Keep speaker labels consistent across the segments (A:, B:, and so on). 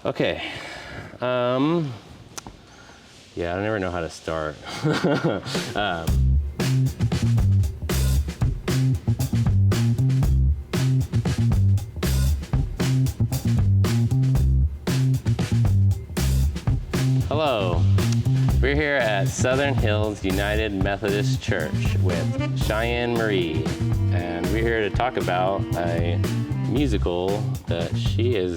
A: Okay. Yeah, I never know how to start. Hello. We're here at Southern Hills United Methodist Church with Cheyanne Marie, and we're here to talk about a musical that she is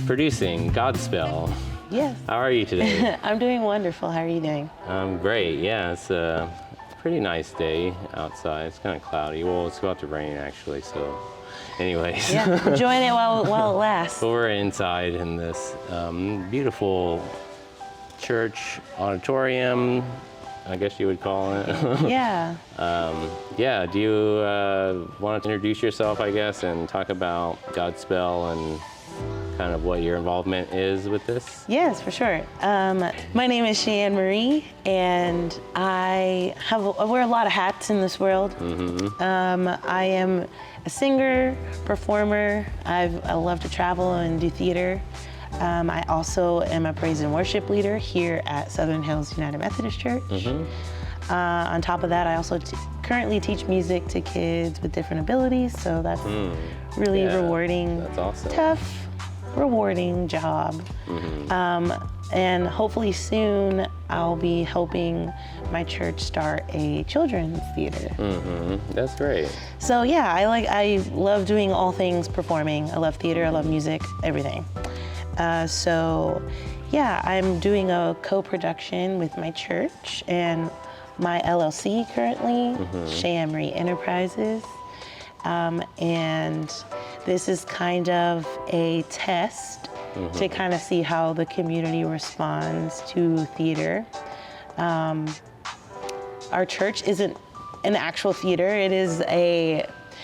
A: producing, Godspell.
B: Yes.
A: How are you today?
B: I'm doing wonderful. How are you doing?
A: I'm great. Yeah, it's a pretty nice day outside. It's kind of cloudy. Well, it's about to rain actually, so anyways.
B: Yeah, enjoying it while it lasts.
A: So we're inside in this beautiful church auditorium, I guess you would call it.
B: Yeah.
A: Yeah, do you want to introduce yourself, I guess, and talk about Godspell and kind of what your involvement is with this?
B: Yes, for sure. My name is Cheyanne Marie, and I wear a lot of hats in this world. I am a singer, performer. I love to travel and do theater. I also am a praise and worship leader here at Southern Hills United Methodist Church. On top of that, I also currently teach music to kids with different abilities, so that's really rewarding.
A: That's awesome.
B: Tough, rewarding job. And hopefully soon I'll be helping my church start a children's theater.
A: That's great.
B: So yeah, I love doing all things performing. I love theater, I love music, everything. So yeah, I'm doing a co-production with my church and my LLC currently, Cheyanne Marie Enterprises. And this is kind of a test to kind of see how the community responds to theater. Our church isn't an actual theater. It is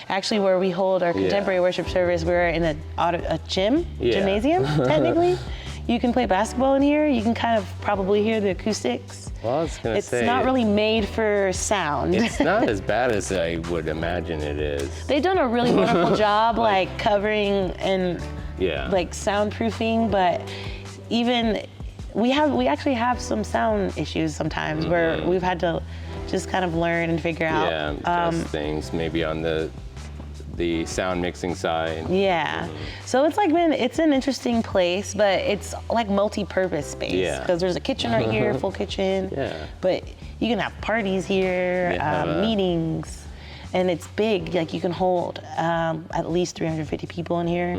B: actually where we hold our contemporary worship service. We're in a gymnasium, technically. You can play basketball in here. You can kind of probably hear the acoustics.
A: Well, I was gonna say,
B: it's not really made for sound.
A: It's not as bad as I would imagine it is.
B: They've done a really wonderful job, like covering and like soundproofing, but even we actually have some sound issues sometimes where we've had to just kind of learn and figure out.
A: Yeah, adjust things maybe on the sound mixing side.
B: Yeah, so it's like it's an interesting place, but it's like multi-purpose space. Yeah. Because there's a kitchen right here, full kitchen. Yeah. But you can have parties here, meetings, and it's big. Like you can hold at least 350 people in here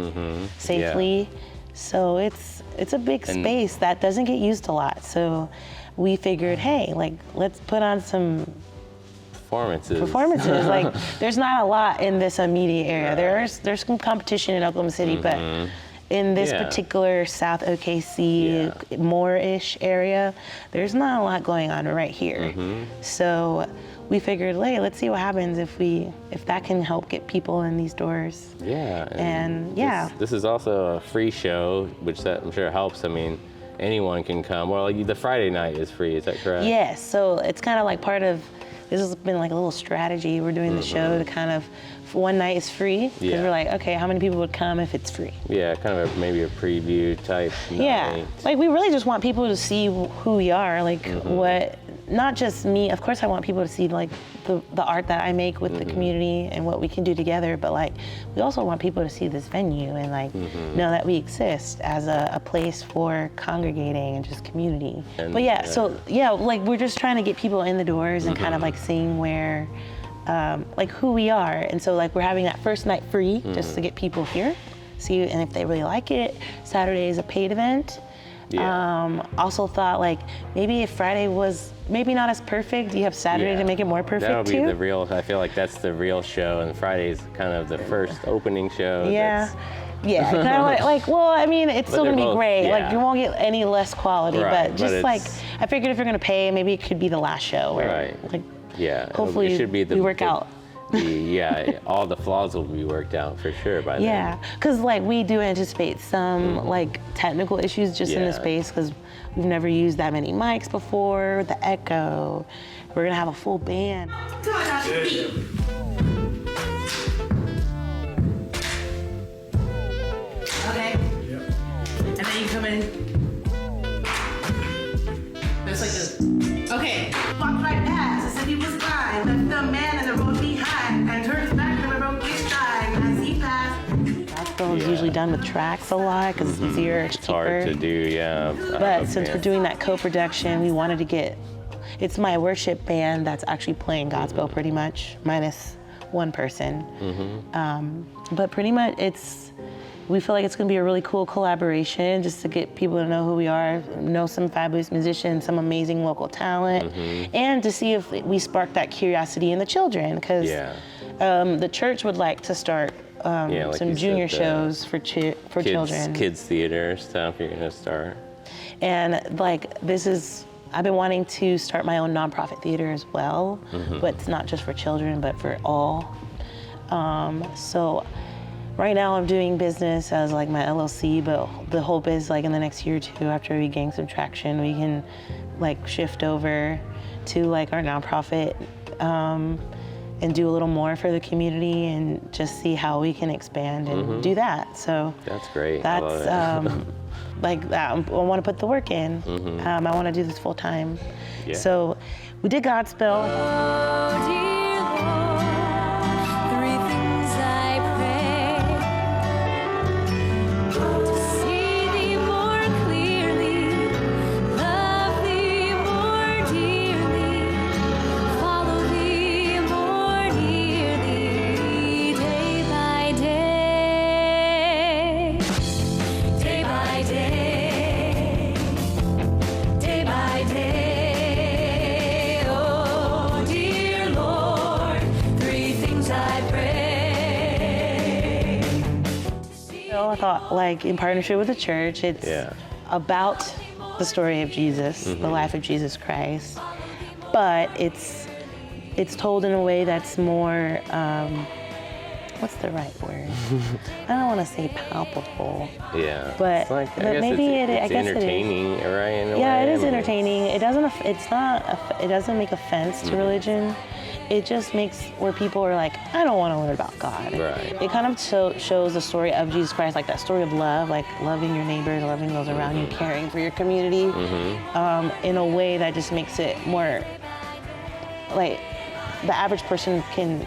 B: safely. Yeah. So it's a big space that doesn't get used a lot. So we figured, hey, like let's put on some performances. Like there's not a lot in this immediate area. There's some competition in Oklahoma City, but in this particular South OKC, Moore-ish area, there's not a lot going on right here. So we figured, hey, let's see what happens if that can help get people in these doors. Yeah. And
A: this is also a free show, which that I'm sure helps. I mean, anyone can come. Well, the Friday night is free, is that correct?
B: Yes, so it's kind of like part of, this has been like a little strategy. We're doing the show to kind of, one night is free, because we're like, okay, how many people would come if it's free? Yeah,
A: kind of maybe a preview type night.
B: Like we really just want people to see who we are, like what, not just me, of course I want people to see like the art that I make with the community and what we can do together, but like we also want people to see this venue and like know that we exist as a place for congregating and just community. And, but like we're just trying to get people in the doors and kind of like seeing where, like who we are. And so like we're having that first night free just to get people here, see, and if they really like it. Saturday is a paid event. Also thought like maybe if Friday was maybe not as perfect, you have Saturday to make it more perfect.
A: That'll be the real, I feel like that's the real show, and Friday's kind of the first opening show.
B: Yeah, kind of like, well, I mean, it's still gonna be great. Like you won't get any less quality, but just like, I figured if you're gonna pay, maybe it could be the last show. Where, like, hopefully
A: it should be
B: we work out.
A: All the flaws will be worked out for sure by then.
B: Yeah, because like we do anticipate some like technical issues just in the space, because we've never used that many mics before, the echo. We're gonna have a full band. Okay. And then you Ready? There's like this. Okay. Walked right past as if he was blind. Left the man in the road behind and turned his back and broke his stride as he passed. Gospel is usually done with tracks a lot because it's easier, it's cheaper.
A: Hard to do, yeah.
B: But since we're doing that co-production, we wanted to get, it's my worship band that's actually playing Godspell pretty much, minus one person. But pretty much we feel like it's gonna be a really cool collaboration just to get people to know who we are, know some fabulous musicians, some amazing local talent, and to see if we spark that curiosity in the children, because the church would like to start like some junior shows for children.
A: Kids theater stuff you're gonna start.
B: And like I've been wanting to start my own nonprofit theater as well, but it's not just for children, but for all. So right now I'm doing business as like my LLC, but the hope is like in the next year or two, after we gain some traction, we can like shift over to like our nonprofit and do a little more for the community and just see how we can expand and do that. So
A: that's great.
B: That's I love it. Like that. I want to put the work in. I want to do this full time.
A: Yeah.
B: So we did Godspell.
C: Oh, dear Lord, 3 things I pray: to see thee more clearly, love thee more dearly, follow thee more nearly, day by day, day by day. Day by day, oh dear Lord, 3 things I pray.
B: So I thought, like, in partnership with the church, it's about the story of Jesus, the life of Jesus Christ, but it's told in a way that's more, what's the right word? I don't want to say palpable.
A: Yeah.
B: But,
A: it's like,
B: but maybe
A: it's entertaining, right? In a
B: yeah,
A: way.
B: it is entertaining. It doesn't. It doesn't make offense to religion. It just makes where people are like, I don't want to learn about God.
A: Right.
B: It kind of shows the story of Jesus Christ, like that story of love, like loving your neighbors, loving those around you, caring for your community, in a way that just makes it more like the average person can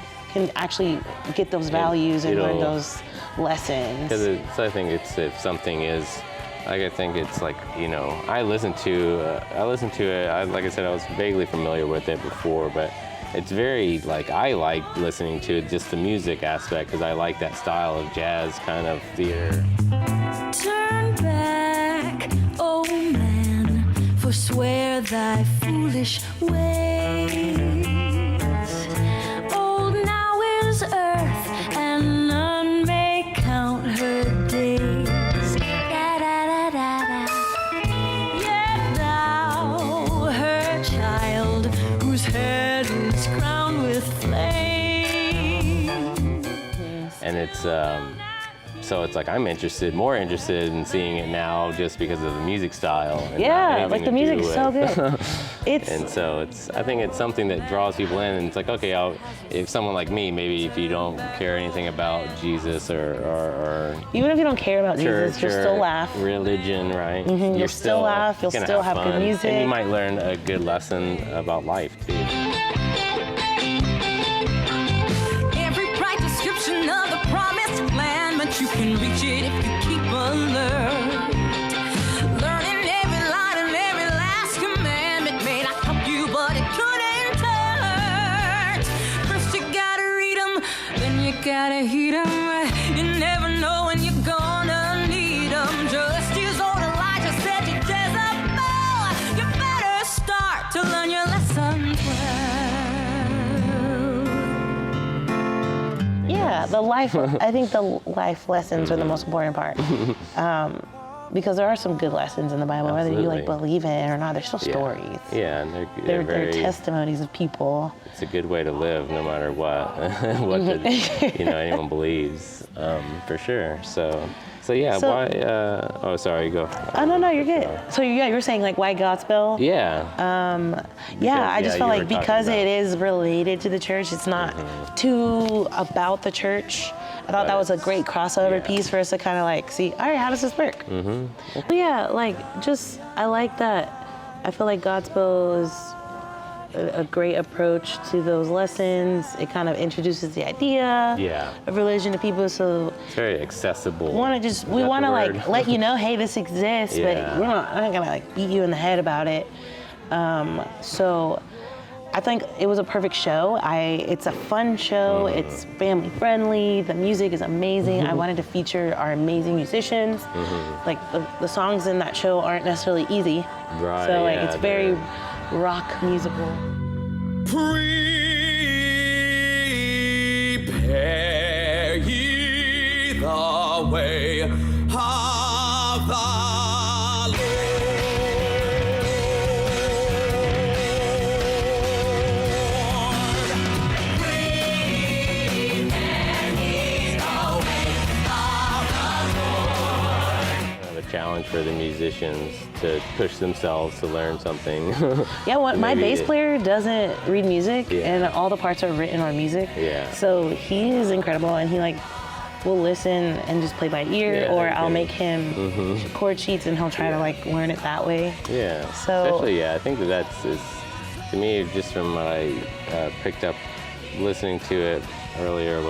B: actually get those values and learn those lessons.
A: Because I think if something is, like, I think it's like, I listen to it. Like I said, I was vaguely familiar with it before, but it's very, like, I like listening to just the music aspect because I like that style of jazz kind of theater.
C: Turn back, oh man, forswear thy foolish ways. Old now is earth, and none may count her days. Da, da, da, da, da. Yet thou, her child, whose head is crowned with flame.
A: And it's, so it's like I'm more interested in seeing it now just because of the music style. And
B: Yeah, like the music is so good.
A: And so I think it's something that draws people in. And it's like, okay, if someone like me, maybe if you don't care anything about Jesus or
B: Even if you don't care about Jesus, you'll still laugh.
A: Religion, right?
B: You'll still laugh. You'll still have good music.
A: And you might learn a good lesson about life too.
C: Every bright description of the promised land, but you can reach it if you keep alert. Learning every line and every last commandment may not help you, but it couldn't hurt. First you gotta read them, then you gotta heed them. You never know when you're gonna need them. Just as old Elijah said to Jezebel, you better start to learn your lessons well.
B: Yeah, I think the life lessons are the most important part. Because there are some good lessons in the Bible, whether you like believe in it or not, they're still stories.
A: Yeah, and
B: They're testimonies of people.
A: It's a good way to live, no matter what anyone believes, for sure. So why? Oh, sorry, go.
B: Oh no, you're good. So you were saying like why Godspell?
A: Yeah.
B: I just felt like because it is related to the church, it's not too about the church. I thought that was a great crossover piece for us to kind of like see, all right, how does this work? Yeah, like I like that. I feel like Godspell is a great approach to those lessons. It kind of introduces the idea of religion to people, so
A: it's very accessible.
B: We want to like let you know, hey, this exists, but I'm not gonna like beat you in the head about it. So I think it was a perfect show. It's a fun show. It's family friendly. The music is amazing. I wanted to feature our amazing musicians. Like the songs in that show aren't necessarily easy.
A: Right.
B: So like it's very rock musical.
D: Prepare ye the way of the
A: challenge for the musicians to push themselves to learn something.
B: Yeah, my bass player doesn't read music, and all the parts are written on music.
A: Yeah.
B: So he is incredible, and he like will listen and just play by ear, or I'll make him chord sheets, and he'll try to like learn it that way.
A: Yeah.
B: So
A: especially, I think that's to me, just from what I picked up listening to it earlier,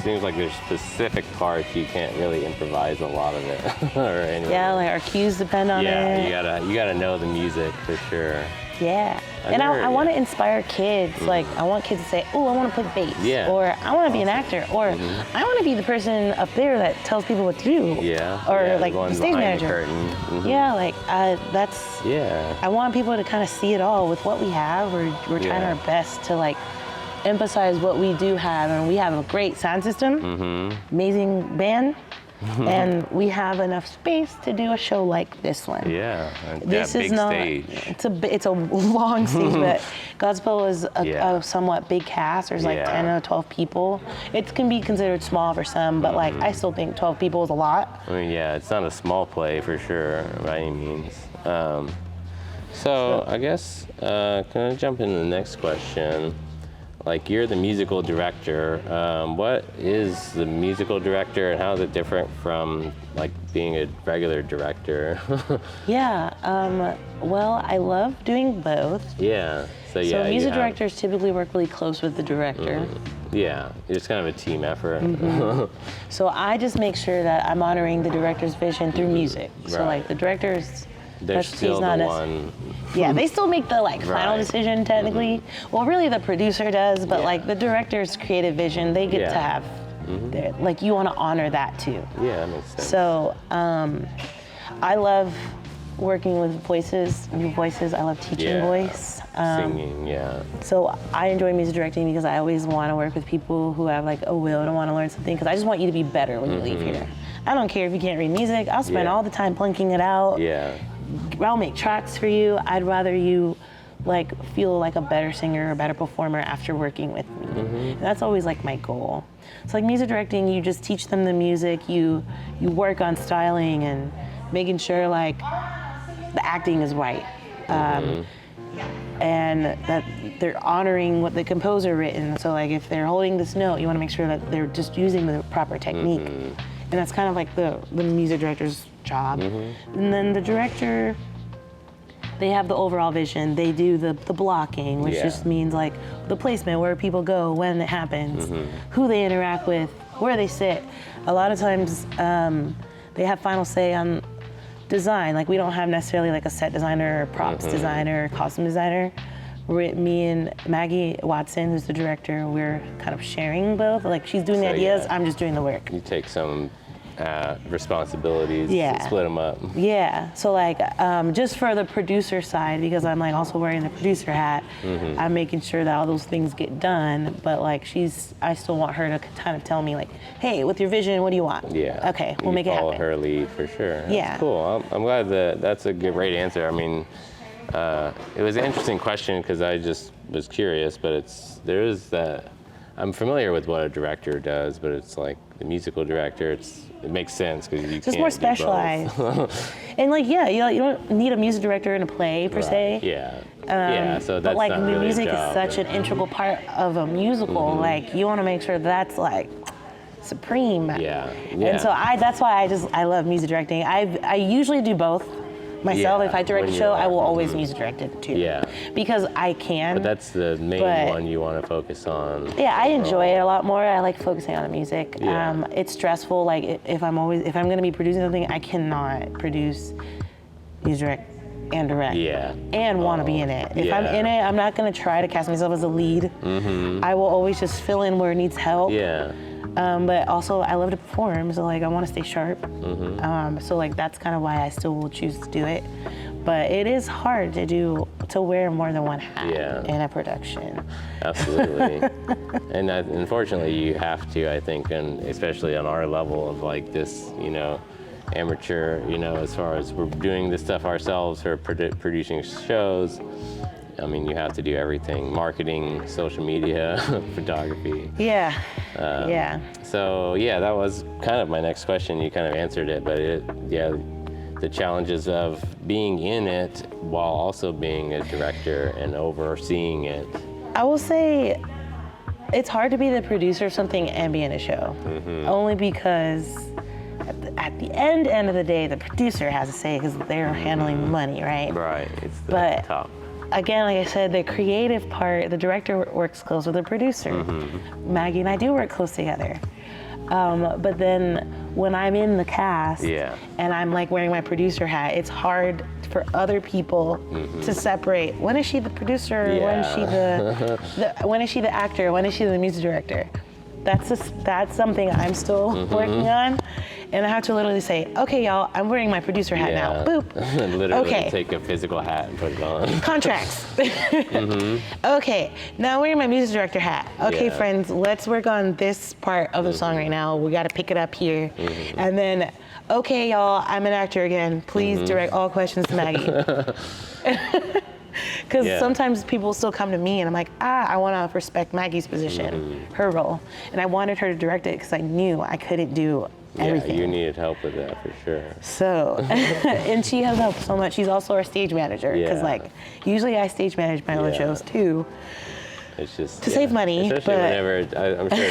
A: seems like there's specific parts you can't really improvise a lot of it. Or anyway.
B: Yeah, like our cues depend on it.
A: Yeah, you gotta know the music for sure.
B: Yeah. I want to inspire kids. Like, I want kids to say, oh, I want to play bass.
A: Yeah.
B: Or I want to be an actor. Or I want to be the person up there that tells people what to do.
A: Yeah.
B: Or like the stage manager.
A: The curtain.
B: Yeah, like that's.
A: Yeah.
B: I want people to kind of see it all with what we have. We're trying our best to like emphasize what we do have, and we have a great sound system, amazing band. And we have enough space to do a show like this one.
A: Yeah,
B: this
A: big
B: is not.
A: Stage.
B: It's a long stage, but Godspell is a somewhat big cast. There's like 10 or 12 people. It can be considered small for some, but like I still think 12 people is a lot.
A: I mean, yeah, it's not a small play for sure by any means. So I guess can I jump into the next question? Like, you're the musical director. What is the musical director, and how is it different from like being a regular director?
B: Well, I love doing both.
A: Yeah. So
B: music directors typically work really close with the director.
A: Yeah, it's kind of a team effort.
B: So I just make sure that I'm honoring the director's vision through music. So like the director's
A: They're still the one.
B: Yeah, they still make the like final decision technically. Well, really the producer does, but like the director's creative vision, they get to have. Like you want to honor that too.
A: Yeah, that makes sense.
B: So I love working with voices, new voices. I love teaching voice.
A: Singing,
B: So I enjoy music directing because I always want to work with people who have like a will to want to learn something, because I just want you to be better when you leave here. I don't care if you can't read music. I'll spend all the time plunking it out.
A: Yeah.
B: I'll make tracks for you. I'd rather you like feel like a better singer or better performer after working with me. And that's always like my goal. So like music directing, you just teach them the music, you work on styling and making sure like the acting is right. And that they're honoring what the composer written. So like if they're holding this note, you want to make sure that they're just using the proper technique. And that's kind of like the music director's job. And then the director, they have the overall vision. They do the blocking, which just means like the placement, where people go, when it happens, who they interact with, where they sit. A lot of times they have final say on design. Like we don't have necessarily like a set designer or props designer or costume designer. Me and Maggie Watson, who's the director, we're kind of sharing both. Like she's doing the ideas, I'm just doing the work.
A: You take some responsibilities, split them up.
B: Yeah, so like just for the producer side, because I'm like also wearing the producer hat, I'm making sure that all those things get done, but like I still want her to kind of tell me like, hey, with your vision, what do you want? Yeah. Okay, we'll make it happen.
A: Follow her lead for sure.
B: Yeah.
A: That's cool. I'm glad that's a great answer. I mean, it was an interesting question because I just was curious, but there is that. I'm familiar with what a director does, but it's like the musical director. It makes sense because you can't.
B: It's more specialized. And like you don't need a music director in a play per se.
A: Yeah. So that's
B: but like
A: not
B: the
A: really
B: music is such an integral part of a musical. Like you want to make sure that's like supreme.
A: Yeah.
B: And so that's why I love music directing. I usually do both. Myself,
A: Yeah,
B: if I direct a
A: when
B: show,
A: you're-
B: I will always music direct it too.
A: Yeah.
B: Because I can.
A: But that's the main one you want to focus on.
B: Yeah, I enjoy it a lot more. I like focusing on the music.
A: Yeah.
B: It's stressful. Like if I'm going to be producing something, I cannot produce, music direct, and direct.
A: Yeah.
B: And want to be in it. If I'm
A: Yeah.
B: in it, I'm not going to try to cast myself as a lead. I will always just fill in where it needs help.
A: Yeah.
B: But also I love to perform, so like I want to stay sharp. So like that's kind of why I still will choose to do it. But it is hard to wear more than one hat in a production.
A: Absolutely. And unfortunately, you have to, I think, and especially on our level of like this, amateur, as far as we're doing this stuff ourselves or producing shows. I mean, you have to do everything: marketing, social media, photography.
B: Yeah.
A: So that was kind of my next question. You kind of answered it, but the challenges of being in it while also being a director and overseeing it.
B: I will say it's hard to be the producer of something and be in a show. Only because at the end of the day, the producer has to say because they're handling money, right?
A: Right. It's the top.
B: Again, like I said, the creative part, the director works close with the producer. Maggie and I do work close together. But then when I'm in the cast and I'm like wearing my producer hat, it's hard for other people to separate. When is she the producer? When is she when is she the actor? When is she the music director? That's something I'm still working on. And I have to literally say, okay, y'all, I'm wearing my producer hat now. Boop.
A: Literally take a physical hat and put it on.
B: Contracts. Okay, now I'm wearing my music director hat. Okay, friends, let's work on this part of the song right now. We got to pick it up here. And then, okay, y'all, I'm an actor again. Please direct all questions to Maggie. Because sometimes people still come to me and I'm like, I want to respect Maggie's position, her role. And I wanted her to direct it because I knew I couldn't do everything.
A: Yeah, you needed help with that for sure.
B: So, and she has helped so much. She's also our stage manager because usually I stage manage my own shows too.
A: It's just
B: to save money.
A: Especially whenever, I'm sure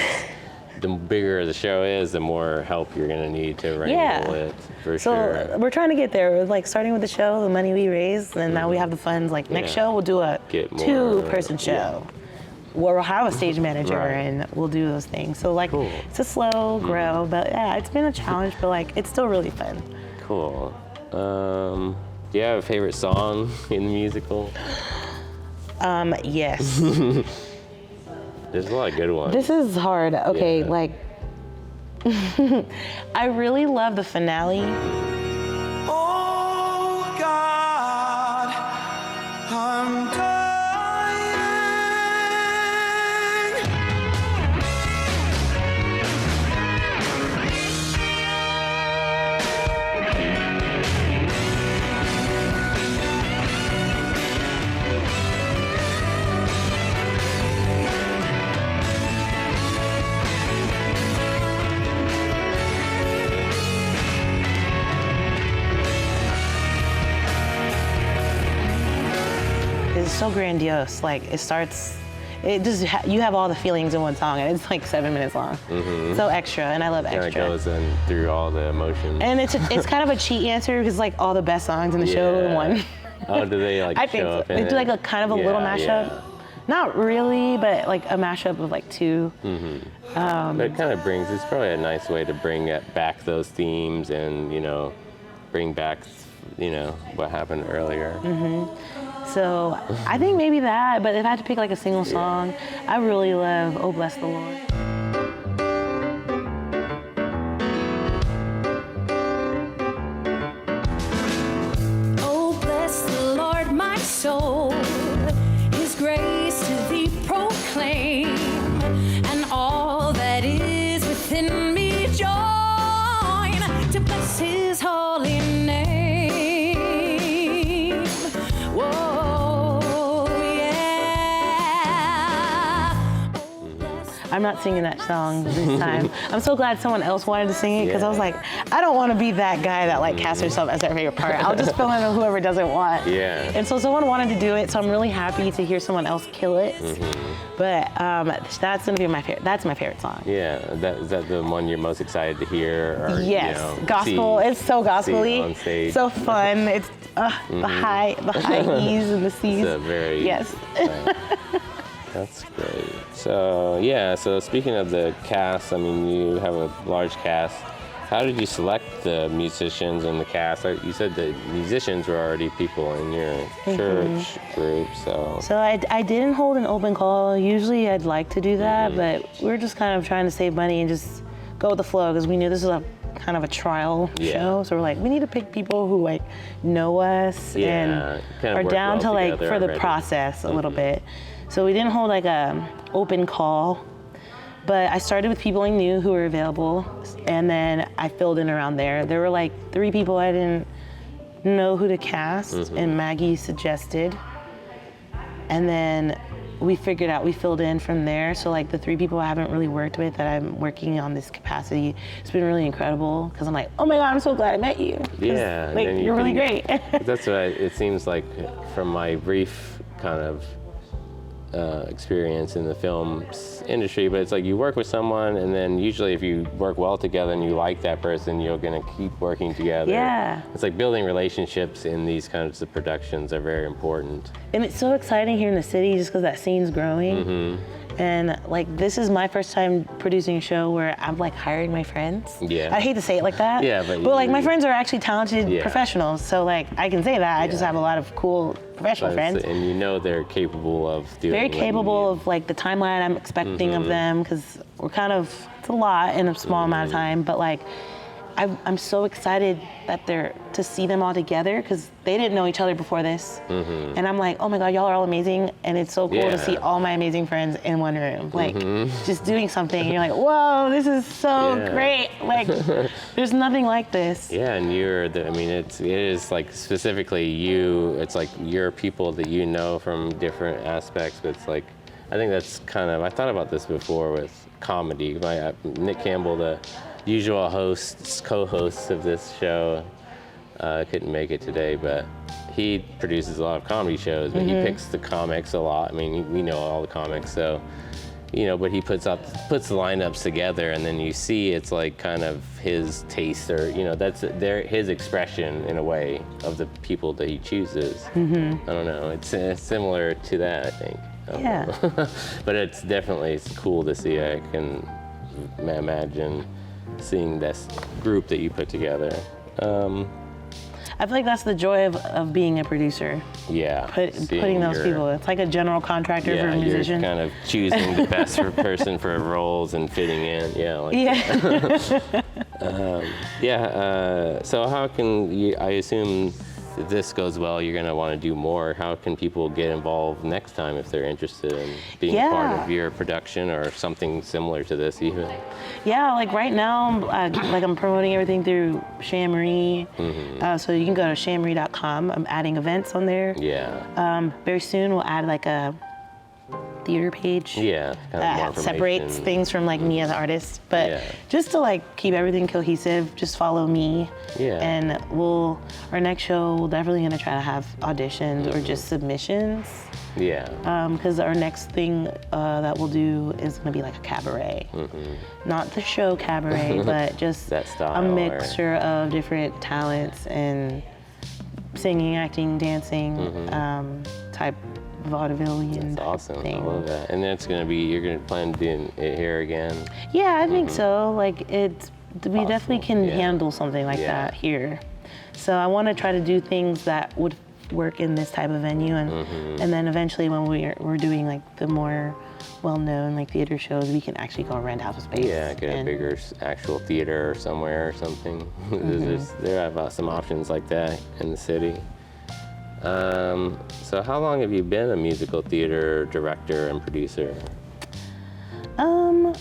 A: the bigger the show is, the more help you're going to need to wrangle it, for sure.
B: So we're trying to get there. We're like starting with the show, the money we raise, and now we have the funds. Like next show, we'll do a two-person show where we'll have a stage manager and we'll do those things. So like it's a slow grow, but it's been a challenge, but like it's still really fun.
A: Cool. Do you have a favorite song in the musical?
B: Yes.
A: There's a lot of good ones.
B: This is hard. Okay, like I really love the finale.
D: Oh God, I'm dying.
B: It's so grandiose. Like you have all the feelings in one song, and it's like 7 minutes long. So extra, and I love extra.
A: Kind of goes in through all the emotions.
B: And it's kind of a cheat answer because like all the best songs in the show in one.
A: Oh, do they like
B: I
A: show
B: think so.
A: up
B: They
A: in
B: do
A: it?
B: like a kind of a little mashup. Not really, but like a mashup of like two.
A: But it kind of it's probably a nice way to bring back those themes and, bring back, what happened earlier.
B: So I think maybe that, but if I had to pick like a single song, I really love Oh Bless the Lord.
C: Oh, bless the Lord, my soul, His grace to thee proclaim, and all that is within me join to bless His holy name. Whoa, yeah. Oh, bless
B: I'm not singing that song this time. I'm so glad someone else wanted to sing it because I was like, I don't want to be that guy that like casts herself as their favorite part. I'll just fill in whoever doesn't want.
A: Yeah.
B: And so someone wanted to do it, so I'm really happy to hear someone else kill it. But that's gonna be my favorite. That's my favorite song.
A: Yeah, is that the one you're most excited to hear? Or,
B: Yes,
A: you know,
B: gospel. It's so gospel-y.
A: on stage.
B: So fun. It's the high E's and the C's.
A: It's a very
B: yes.
A: That's great. So speaking of the cast, I mean, you have a large cast. How did you select the musicians and the cast? You said the musicians were already people in your church group, so.
B: So I didn't hold an open call. Usually I'd like to do that, but we were just kind of trying to save money and just go with the flow because we knew this was a kind of a trial show. So we're like, we need to pick people who like know us and
A: kind of
B: are
A: work
B: down
A: well
B: to like
A: together
B: for the
A: already.
B: process a little bit. So we didn't hold like a open call. But I started with people I knew who were available, and then I filled in around there. There were like 3 people I didn't know who to cast, and Maggie suggested. And then we filled in from there. So like the 3 people I haven't really worked with that I'm working on this capacity, it's been really incredible because I'm like, oh my God, I'm so glad I met you.
A: Yeah.
B: Like, you're really great.
A: That's what it seems like from my brief kind of experience in the film industry, but it's like you work with someone and then usually if you work well together and you like that person, you're going to keep working together.
B: Yeah.
A: It's like building relationships in these kinds of productions are very important.
B: And it's so exciting here in the city just because that scene's growing. And like this is my first time producing a show where I'm like hiring my friends.
A: Yeah.
B: I hate to say it like that.
A: Yeah, but
B: like my friends are actually talented professionals, so like I can say that. I just have a lot of cool professional friends.
A: And you know they're capable of doing
B: Very
A: what you
B: capable
A: need.
B: of like the timeline I'm expecting of them because we're kind of, it's a lot in a small amount of time, but like I'm so excited that to see them all together because they didn't know each other before this. And I'm like, oh my God, y'all are all amazing. And it's so cool to see all my amazing friends in one room, like just doing something. And you're like, whoa, this is so great. Like there's nothing like this.
A: Yeah, and it is like specifically you, it's like you're people that you know from different aspects, but it's like, I think that's kind of, I thought about this before with comedy. Nick Campbell, the usual co-hosts of this show, couldn't make it today, but he produces a lot of comedy shows, but he picks the comics a lot. I mean, we know all the comics, so, but he puts the lineups together and then you see it's like kind of his taste or, that's his expression in a way of the people that he chooses. I don't know, it's similar to that, I think.
B: Yeah.
A: But it's cool to see. I can imagine seeing this group that you put together.
B: I feel like that's the joy of being a producer.
A: Yeah.
B: Putting those people. It's like a general contractor for a musician.
A: You're kind of choosing the best person for roles and fitting in. So how can you, I assume if this goes well, you're going to want to do more. How can people get involved next time if they're interested in being a part of your production or something similar to this even?
B: Yeah, like right now, I'm promoting everything through Cheyanne Marie. So you can go to CheyanneMarie.com. I'm adding events on there.
A: Yeah.
B: Very soon we'll add like a theater page.
A: Yeah, kind of more
B: that separates things from like me as an artist. But just to like keep everything cohesive, just follow me.
A: Yeah.
B: And our next show, we're definitely gonna try to have auditions or just submissions.
A: Yeah.
B: Because our next thing that we'll do is gonna be like a cabaret. Not the show cabaret, but just
A: that style,
B: a mixture of different talents and singing, acting, dancing, type vaudevillian.
A: That's awesome.
B: Thing.
A: I love that. And you're gonna plan to do it here again?
B: Yeah, I think so. Like we definitely can handle something like that here. So I want to try to do things that would work in this type of venue, and then eventually when we're doing like the more well-known like theater shows, we can actually go rent out a space.
A: Yeah, get a bigger actual theater somewhere or something. There are some options like that in the city. So how long have you been a musical theater director and producer?
B: I've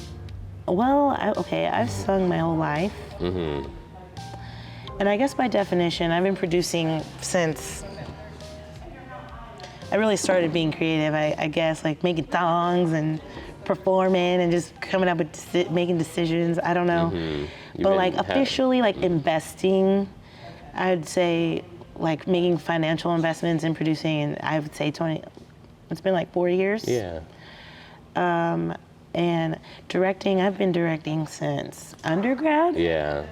B: sung my whole life. And I guess by definition, I've been producing since I really started being creative. I guess like making songs and performing and just coming up with making decisions. I don't know. But like officially, like investing, I'd say like making financial investments in producing, I would say it's been like 4 years.
A: Yeah.
B: And directing, I've been directing since undergrad.
A: Yeah.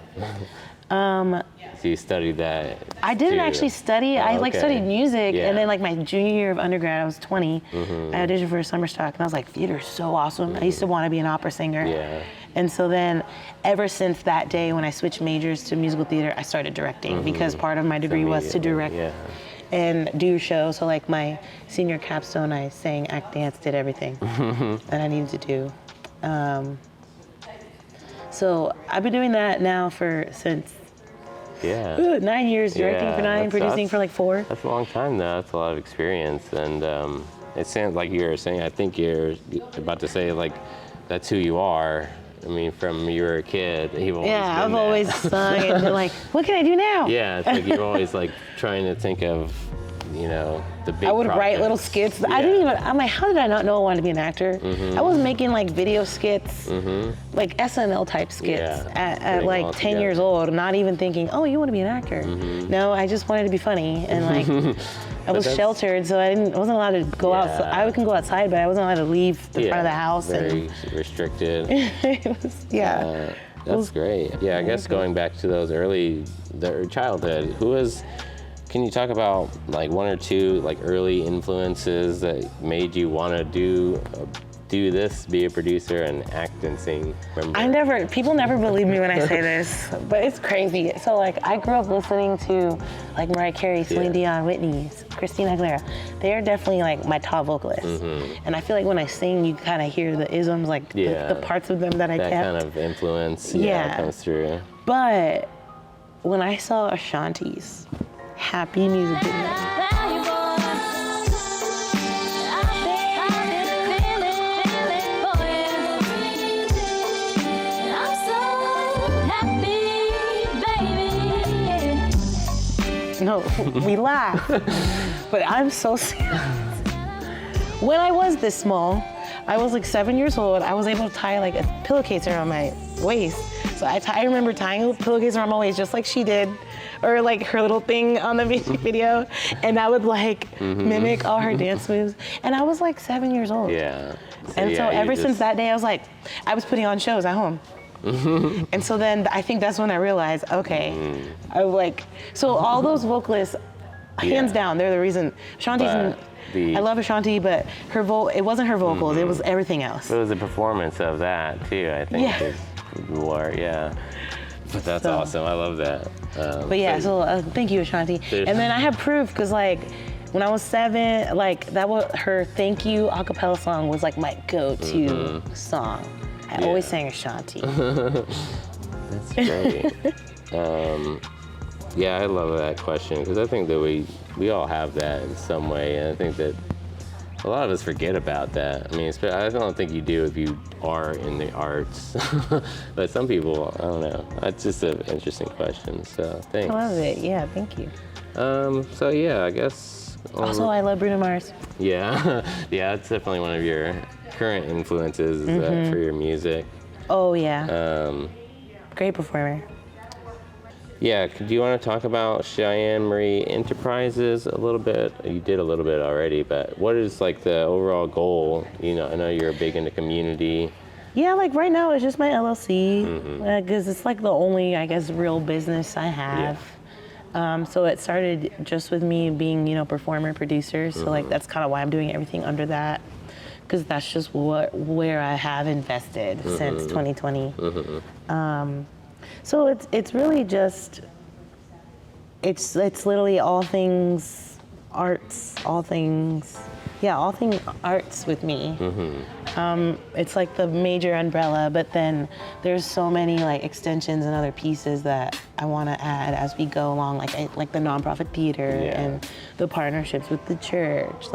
A: So you studied that?
B: I didn't
A: too.
B: actually study. I like
A: okay.
B: studied music,
A: Yeah.
B: and then like my junior year of undergrad, I was 20. I auditioned for a summer stock, and I was like, theater's so awesome. I used to want to be an opera singer.
A: Yeah.
B: And so then, ever since that day when I switched majors to musical theater, I started directing because part of my degree was to direct and do shows. So like my senior capstone, I sang, act, dance, did everything that I needed to do. So I've been doing that now since 9 years, directing for 9, producing for like 4.
A: That's a long time though. That's a lot of experience. And it sounds like you were saying, I think you're about to say like, that's who you are. I mean, from you were a kid, you've always been
B: I've
A: that.
B: always sung and been like, what can I do now?
A: Yeah, it's like you're always like trying to think of, the big
B: I would write
A: projects.
B: little skits.
A: Yeah.
B: I'm like, how did I not know I wanted to be an actor? I was making like video skits, like SNL type skits at like 10 years old, not even thinking, oh, you want to be an actor. No, I just wanted to be funny. And like, I was sheltered, so I wasn't allowed to go outside. I can go outside, but I wasn't alled to leave the front of the house.
A: Very restricted.
B: It was,
A: That's great. Yeah, I guess going back to those their childhood, can you talk about like 1 or 2 like early influences that made you want to do this, be a producer and act and sing?
B: People never believe me when I say this, but it's crazy. So like I grew up listening to like Mariah Carey, Celine Dion, Whitney, Christina Aguilera. They are definitely like my top vocalists. And I feel like when I sing, you kind of hear the isms, like the parts of them that I kept.
A: That kind of influence comes through.
B: But when I saw Ashanti's Happy music video, no, we laugh, but I'm so serious. When I was this small, I was like 7 years old, I was able to tie like a pillowcase around my waist. So I remember tying a pillowcase around my waist just like she did, or like her little thing on the video, and I would like mimic all her dance moves. And I was like 7 years old.
A: Yeah.
B: And so ever since that day, I was putting on shows at home. And so then I think that's when I realized, okay, so all those vocalists, hands down, they're the reason. Ashanti's, I love Ashanti, but it wasn't her vocals, it was everything else.
A: It was a performance of that too, I think. But that's awesome, I love that.
B: But yeah, so thank you, Ashanti. And then I have proof, because like, when I was 7, like that was her thank you a cappella song was like my go-to song. I always sang Ashanti.
A: That's great. I love that question because I think that we all have that in some way, and I think that a lot of us forget about that. I mean, I don't think you do if you are in the arts, but some people, I don't know. That's just an interesting question. So thanks.
B: I love it. Yeah, thank you.
A: I guess.
B: Also, I love Bruno Mars.
A: Yeah, it's definitely one of your current influences for your music.
B: Oh yeah. Great performer.
A: Yeah, do you want to talk about Cheyanne Marie Enterprises a little bit? You did a little bit already, but what is like the overall goal? I know you're big into community.
B: Yeah, like right now it's just my LLC, because it's like the only, I guess, real business I have. So it started just with me being, performer, producer. So like that's kind of why I'm doing everything under that, because that's just where I have invested since 2020. So it's really just, it's literally all things arts, all things arts with me. It's like the major umbrella, but then there's so many like extensions and other pieces that I want to add as we go along, like the nonprofit theater and the partnerships with the church.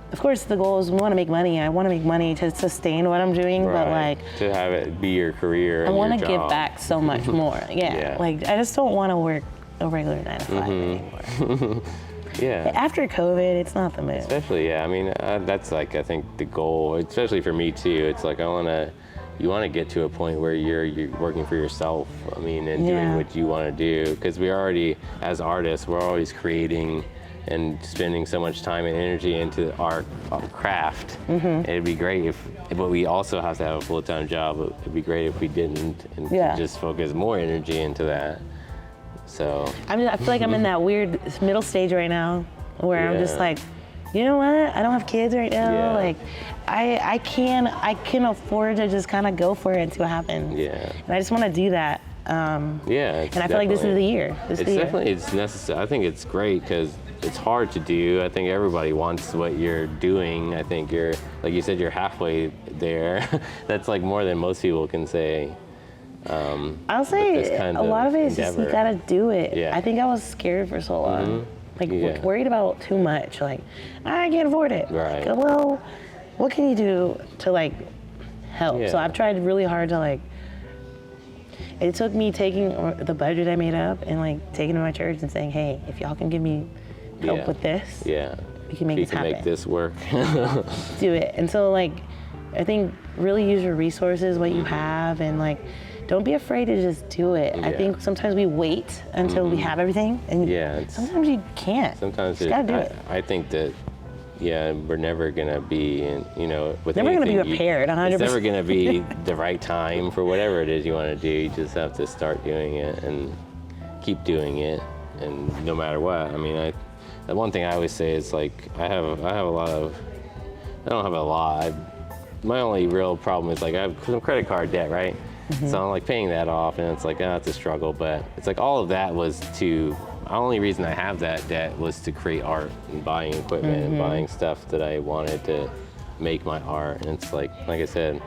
B: Of course, the goal is we want to make money. I want to make money to sustain what I'm doing, but like
A: to have it be your career.
B: I want to give back so much more. Like I just don't want to work a regular 9 to 5 anymore.
A: Yeah.
B: After COVID, it's not the move.
A: Especially, yeah. I mean, that's like, I think the goal, especially for me too. It's like, you want to get to a point where you're working for yourself. I mean, and doing what you want to do. Because we already, as artists, we're always creating and spending so much time and energy into our craft. It'd be great but we also have to have a full-time job. It'd be great if we didn't and just focus more energy into that. So.
B: I feel like I'm in that weird middle stage right now where I'm just like, you know what? I don't have kids right now.
A: Yeah.
B: Like, I can afford to just kind of go for it and see what happens.
A: Yeah.
B: And I just want to do that. And I feel like this is the year.
A: It's necessary. I think it's great because it's hard to do. I think everybody wants what you're doing. I think you're, like you said, you're halfway there. That's like more than most people can say.
B: I'll say a lot of it is just you gotta do it.
A: Yeah.
B: I think I was scared for so long. Like worried about too much. Like, I can't afford it.
A: Right.
B: Well, what can you do to like help?
A: Yeah.
B: So I've tried really hard to like, it took me taking the budget I made up and like taking it to my church and saying, hey, if y'all can give me help with this, we can make this happen.
A: Make this work.
B: Do it. And so like, I think really use your resources, what you have, and like, don't be afraid to just do it. I think sometimes we wait until we have everything, and sometimes you can't.
A: Sometimes
B: you just gotta do it.
A: I think that, we're never gonna be, with
B: never
A: anything.
B: Gonna be prepared, 100%.
A: It's never gonna be the right time for whatever it is you want to do. You just have to start doing it and keep doing it, and no matter what. I mean, the one thing I always say is like I don't have a lot. My only real problem is like I have some credit card debt, right? So I'm like paying that off, and it's like, it's a struggle. But it's like all of that was the only reason I have that debt was to create art and buying equipment and buying stuff that I wanted to make my art. And it's like I said,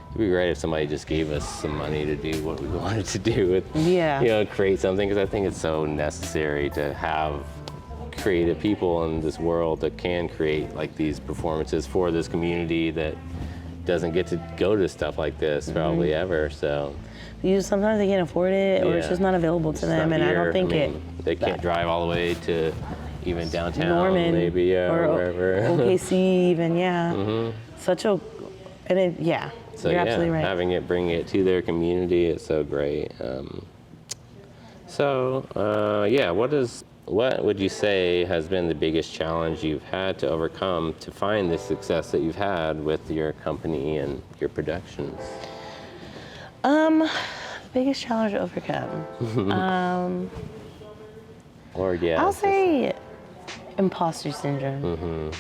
A: it'd be great if somebody just gave us some money to do what we wanted to do with, create something, because I think it's so necessary to have creative people in this world that can create like these performances for this community that doesn't get to go to stuff like this probably ever. So
B: sometimes they can't afford it, or it's just not available to them, and I don't think
A: they can't drive all the way to even downtown,
B: Norman,
A: maybe, or wherever.
B: OKC, even, such a, and it,
A: so
B: you're absolutely right.
A: Bringing it to their community is so great. What would you say has been the biggest challenge you've had to overcome to find the success that you've had with your company and your productions?
B: The biggest challenge to overcome. I'll say imposter syndrome.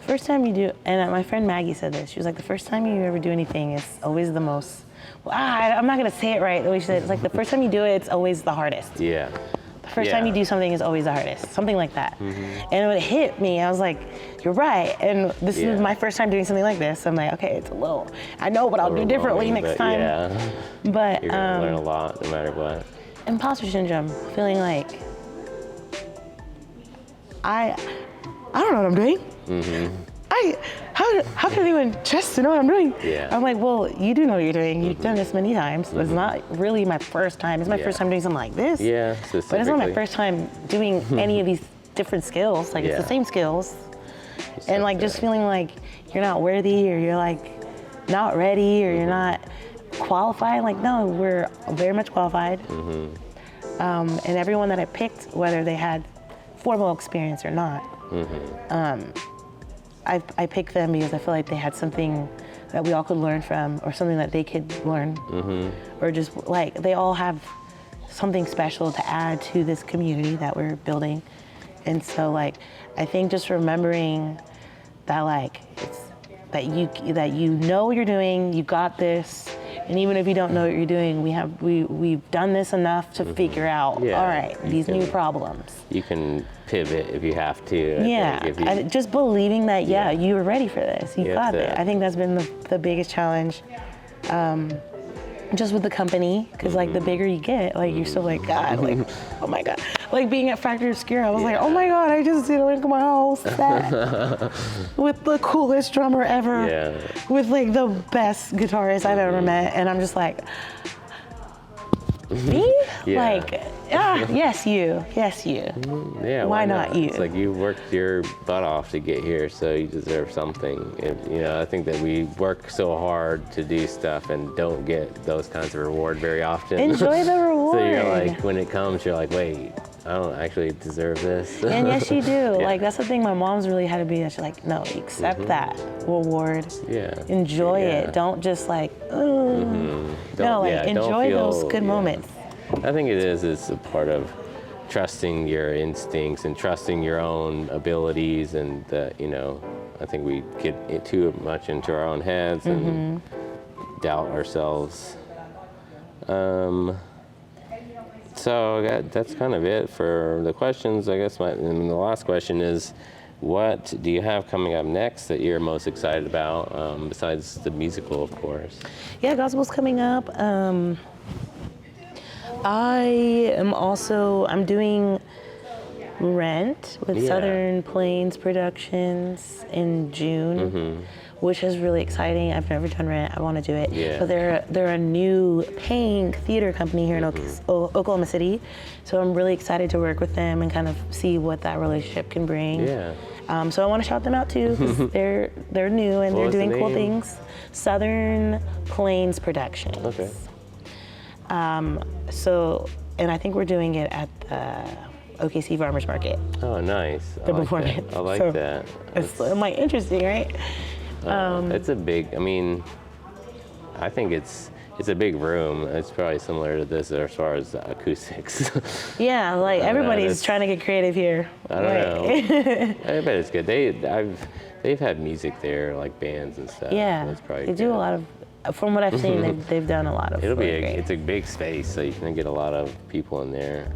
B: First time you do, and my friend Maggie said this. She was like, the first time you ever do anything is always the most. I'm not gonna say it right the way she said it. It's like the first time you do it, it's always the hardest. The first time you do something is always the hardest, something like that. And when it hit me, I was like, you're right. And this is my first time doing something like this. I'm like, okay, it's a little, I know, but I'll do differently next time. But
A: you're gonna learn a lot no matter what.
B: Imposter syndrome, feeling like, I don't know what I'm doing. How can anyone trust to know what I'm doing? I'm like, well, you do know what you're doing. You've done this many times. It's not really my first time. It's my first time doing something like this. But it's not my first time doing any of these different skills. Like, it's the same skills. And like, just feeling like you're not worthy, or you're like not ready, or you're not qualified. Like, no, we're very much qualified. And everyone that I picked, whether they had formal experience or not, I picked them because I feel like they had something that we all could learn from, or something that they could learn, or just like they all have something special to add to this community that we're building. And so like, I think just remembering that like, that you know what you're doing, you got this, and even if you don't know what you're doing, we've done this enough to figure out, all right, these new problems. You
A: can pivot if you have to.
B: Just believing that, you were ready for this, you got it. I think that's been the biggest challenge, just with the company, because like the bigger you get, like you're still like, God, like, oh my God. Like being at Factory Obscura, I was like, oh my God, I just did like my whole set with the coolest drummer ever, with like the best guitarist I've ever met, and I'm just like, Me?
A: Yeah.
B: Like, yes, you. Yes, you.
A: Yeah.
B: Why not you?
A: It's like you worked your butt off to get here, so you deserve something. I think that we work so hard to do stuff and don't get those kinds of reward very often.
B: Enjoy the reward.
A: So you're like, when it comes, you're like, wait, I don't actually deserve this.
B: And yes, you do.
A: Yeah.
B: Like, that's the thing my mom's really had to be. She's like, no, accept that reward.
A: Yeah.
B: Enjoy
A: Yeah.
B: it. Don't just like, oh. No, like, enjoy those good moments.
A: I think it is a part of trusting your instincts and trusting your own abilities, and that, I think we get too much into our own heads and doubt ourselves. So that's kind of it for the questions. I guess and the last question is, what do you have coming up next that you're most excited about, besides the musical, of course?
B: Yeah, Gospel's coming up. I'm doing Rent with Southern Plains Productions in June, which is really exciting. I've never done Rent. I want to do it.
A: Yeah.
B: But they're a new paying theater company here in Oklahoma City, so I'm really excited to work with them and kind of see what that relationship can bring.
A: Yeah.
B: So I want to shout them out too, because they're new and they're doing cool things. Southern Plains Productions.
A: Okay.
B: And I think we're doing it at the OKC Farmers Market.
A: Oh, nice.
B: The performance.
A: I like
B: So,
A: that.
B: It's like interesting, right?
A: It's a big. I think it's a big room. It's probably similar to this as far as the acoustics.
B: Yeah, like everybody's trying to get creative here.
A: I don't know. I bet it's good. They've had music there, like bands and stuff.
B: Yeah,
A: That's probably
B: they do a lot of. From what I've seen, they've done a lot of.
A: It's a big space, so you can get a lot of people in there.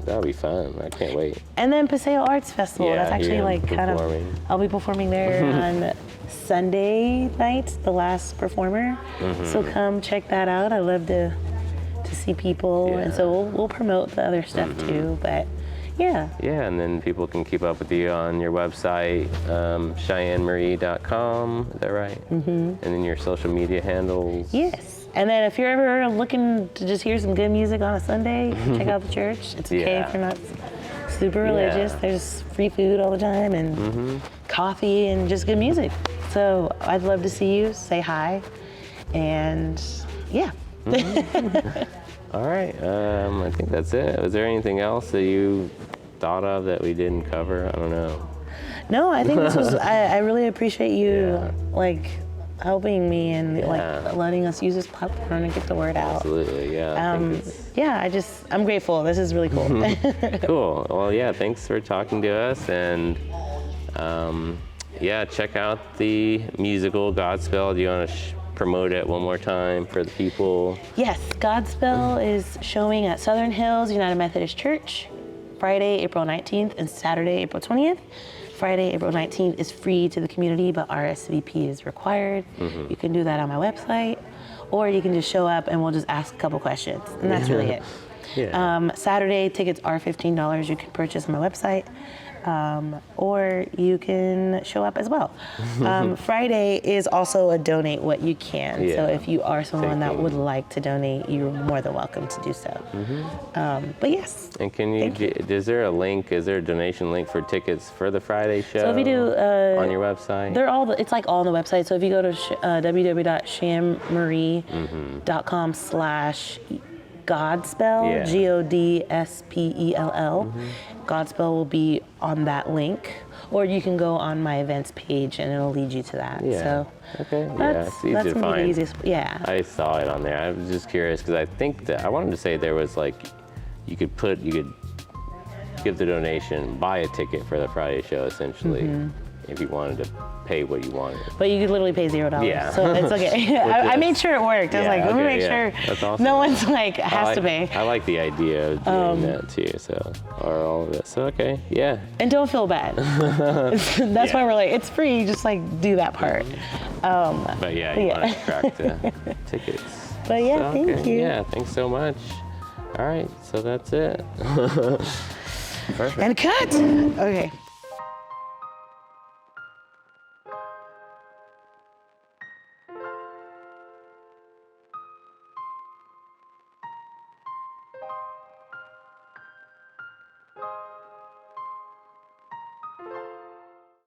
A: That'll be fun. I can't wait.
B: And then Paseo Arts Festival.
A: Yeah,
B: That's actually
A: yeah,
B: like kind
A: performing.
B: of. I'll be performing there on Sunday night, the last performer. So come check that out. I love to see people, and so we'll promote the other stuff too. But yeah.
A: Yeah, and then people can keep up with you on your website, CheyanneMarie.com. Is that right? And then your social media handles.
B: Yes. And then if you're ever looking to just hear some good music on a Sunday, check out the church. It's okay if you're not super religious. There's free food all the time and coffee and just good music. So I'd love to see you, say hi, and yeah.
A: All right, I think that's it. Was there anything else that you thought of that we didn't cover? I don't know.
B: No, I think this was, I really appreciate you helping me and like letting us use this platform and get the word out.
A: Absolutely, yeah.
B: I'm grateful. This is really cool.
A: Cool. Well, yeah, thanks for talking to us, and check out the musical Godspell. Do you want to promote it one more time for the people?
B: Yes, Godspell is showing at Southern Hills United Methodist Church, Friday, April 19th and Saturday, April 20th. Friday, April 19th is free to the community, but RSVP is required. You can do that on my website, or you can just show up and we'll just ask a couple questions, and that's really it. Saturday, tickets are $15. You can purchase on my website, or you can show up as well. Friday is also a donate what you can. So if you are someone that would like to donate, you're more than welcome to do so. But yes.
A: And is there a link? Is there a donation link for tickets for the Friday show?
B: So if you do
A: on your website,
B: it's like all on the website. So if you go to www.cheyanneMarie.com/Godspell, Godspell, Godspell will be on that link, or you can go on my events page and it'll lead you to that. So
A: it's easy to find.
B: The easiest. Yeah.
A: I saw it on there. I was just curious because I think that I wanted to say there was like you could give the donation, buy a ticket for the Friday show essentially, if you wanted to pay what you wanted.
B: But you could literally pay $0.
A: Yeah.
B: So it's okay. I made sure it worked. I was like, let me make sure
A: That's awesome.
B: no one's like has to pay.
A: I like the idea of doing that too. So, or all of it. So okay,
B: And don't feel bad. That's why we're like, it's free. Just like do that part.
A: But you want to track the tickets.
B: But thank you.
A: Yeah, thanks so much. All right, so that's it. Perfect.
B: And cut. Okay.